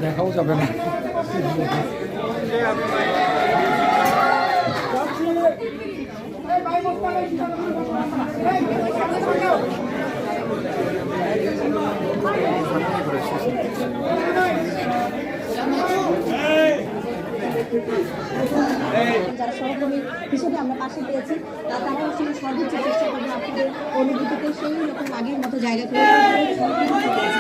দেখাও যাবে না। যারা সহকর্মী হিসেবে আমরা পাশে পেয়েছি তারা আসলে সর্বোচ্চ চেষ্টা করবেন আপনাদের অনুভূতিতে সেই রকম আগের মতো জায়গা করে ধন্যবাদ।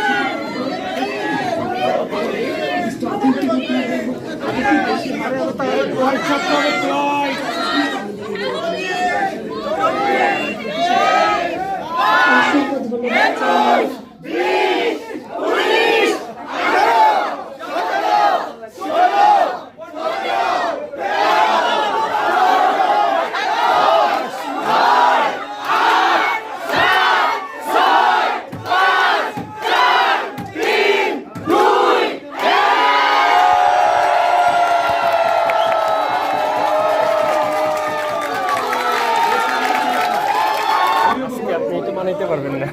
আপনি তো মানাইতে পারবেন না।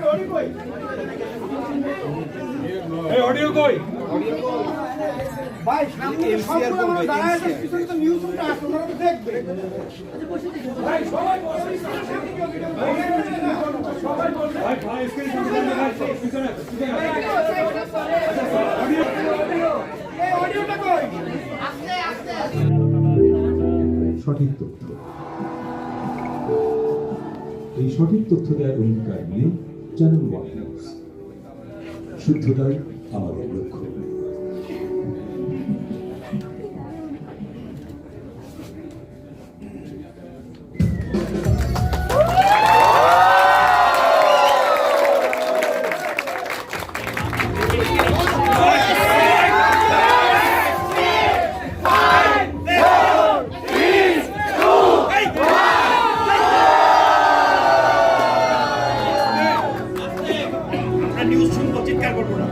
অডিও কই ভাই সামনে সবগুলো আমরা দাঁড়ায় আছি, পিছনে তো নিউজটা আছে, ওনারা তো দেখবে। ভাই সবাই বলছে সবাই বলছে ভাই ভাই স্ক্রিন পিছনে এই অডিওটা কই? সঠিক তথ্য, এই সঠিক তথ্য দেওয়ার অঙ্গীকার নিয়ে চ্যানেল ওয়ান নিউজ। শুদ্ধতাই আমাদের লক্ষ্য। নিউজ শুনবো, চিৎকার করবো না।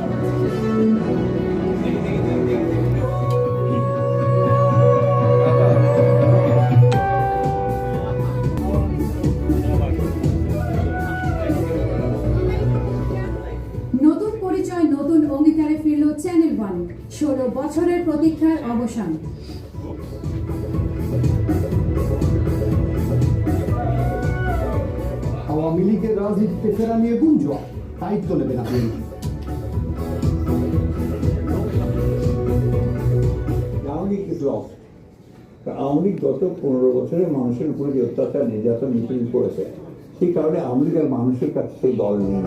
নতুন পরিচয়, নতুন অঙ্গীকারে ফিরল চ্যানেল ওয়ান। 16 বছরের প্রতীক্ষার অবসান। আওয়ামী লীগের রাজনীতিতে ফেরা নিয়ে গুঞ্জন, দায়িত্ব নেবেন আপনি। আওয়ামী লীগ আওয়ামী লীগ গত 15 বছরে মানুষের উপরে যে অত্যাচার নির্যাতন নিপীড়ন করেছে, সেই কারণে আওয়ামী লীগের মানুষের কাছে সেই দল নেই।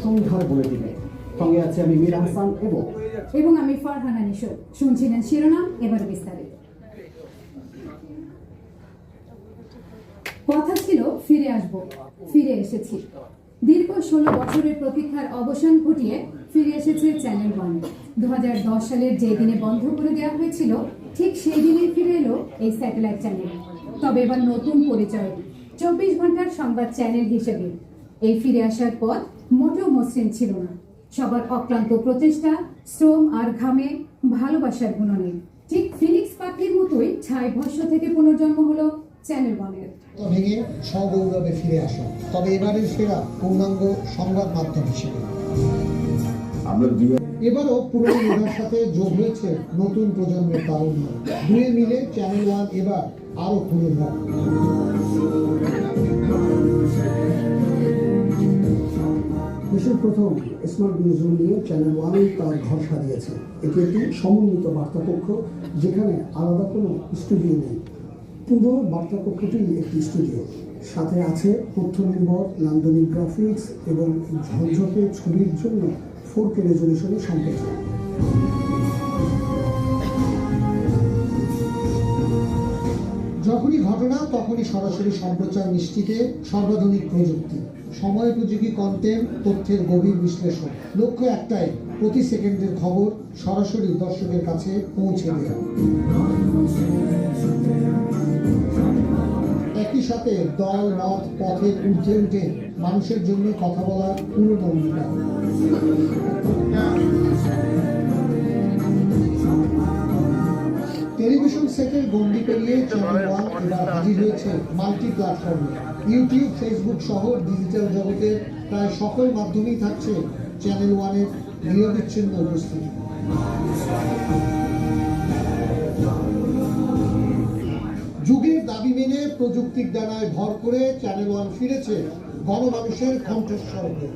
সংখ্যার বলে দিবে। সঙ্গে আছে আমি মীর হাসান এবং আমি ফারহানা নিশো। শুনছিলেন শিরোনাম, এবার বিস্তারিত। কথা ছিল ফিরে আসব, ফিরে এসেছি। দীর্ঘ 16 বছরের প্রতীক্ষার অবসান ঘটিয়ে ফিরে এসেছে চ্যানেল ওয়ান। 2010 সালের যে দিনে বন্ধ করে দেওয়া হয়েছিল, ঠিক সেই দিনেই ফিরে এলো এই স্যাটেলাইট চ্যানেল। তবে এবার নতুন পরিচয়, 24 ঘন্টার সংবাদ চ্যানেল হিসেবে। এই ফিরে আসার পথ মোটেও মসৃণ ছিল না। সবার অক্লান্ত প্রচেষ্টা, শ্রম আর ঘামে ভালোবাসার গুণনে ঠিক ফিনিক্স পাখির মতোই ছাই ভস্য থেকে পুনর্জন্ম হলো চ্যানেল ওয়ানের। ভেঙে সগৌরবে ফিরে আসা, তবে এবারের ফেরা পূর্ণাঙ্গ সংবাদ মাধ্যম হিসেবে। এবারও পুরনো মেধার সাথে যোগ হয়েছে নতুন প্রজন্মের তারুণ্য। দুয়ে মিলে চ্যানেল ওয়ান এবার আরো পুরনো। দেশের প্রথম স্মার্ট নিউজরুম নিয়ে চ্যানেল ওয়ান তার ঘর সাজিয়েছে। এটি একটি সমন্বিত বার্তাকক্ষ, যেখানে আলাদা কোনো স্টুডিও নেই। পুরো বার্তাকক্ষটি একটি স্টুডিও, সাথে আছে তথ্য নির্ভর নান্দনিক গ্রাফিক্স এবং ঝকঝকে ছবির জন্য 4K রেজলিউশনের সম্প্রচার। যখনই ঘটনা তখনই সরাসরি সম্প্রচার নিশ্চিতে সর্বাধুনিক প্রযুক্তি, সময়োপযোগী কন্টেন্ট, তথ্যের গভীর বিশ্লেষণ। লক্ষ্য একটাই, প্রতি সেকেন্ডের খবর সরাসরি দর্শকের কাছে পৌঁছে দেওয়া। একই সাথে দল মত পথের ঊর্ধ্বে উঠে মানুষের জন্য কথা বলার পুরনো অঙ্গীকার। টেলিভিশন সেটের গণ্ডি পেরিয়ে চ্যানেল ওয়ান এবার হাজির হয়েছে মাল্টি প্ল্যাটফর্মে। ইউটিউব, ফেসবুক সহ ডিজিটাল জগতের প্রায় সকল মাধ্যমেই থাকছে চ্যানেল ওয়ানের নিরবিচ্ছিন্ন উপস্থিতি। যুগের দাবি মেনে প্রযুক্তির ডানায় ভর করে চ্যানেল ওয়ান ফিরেছে গণমানুষের কণ্ঠস্বরে।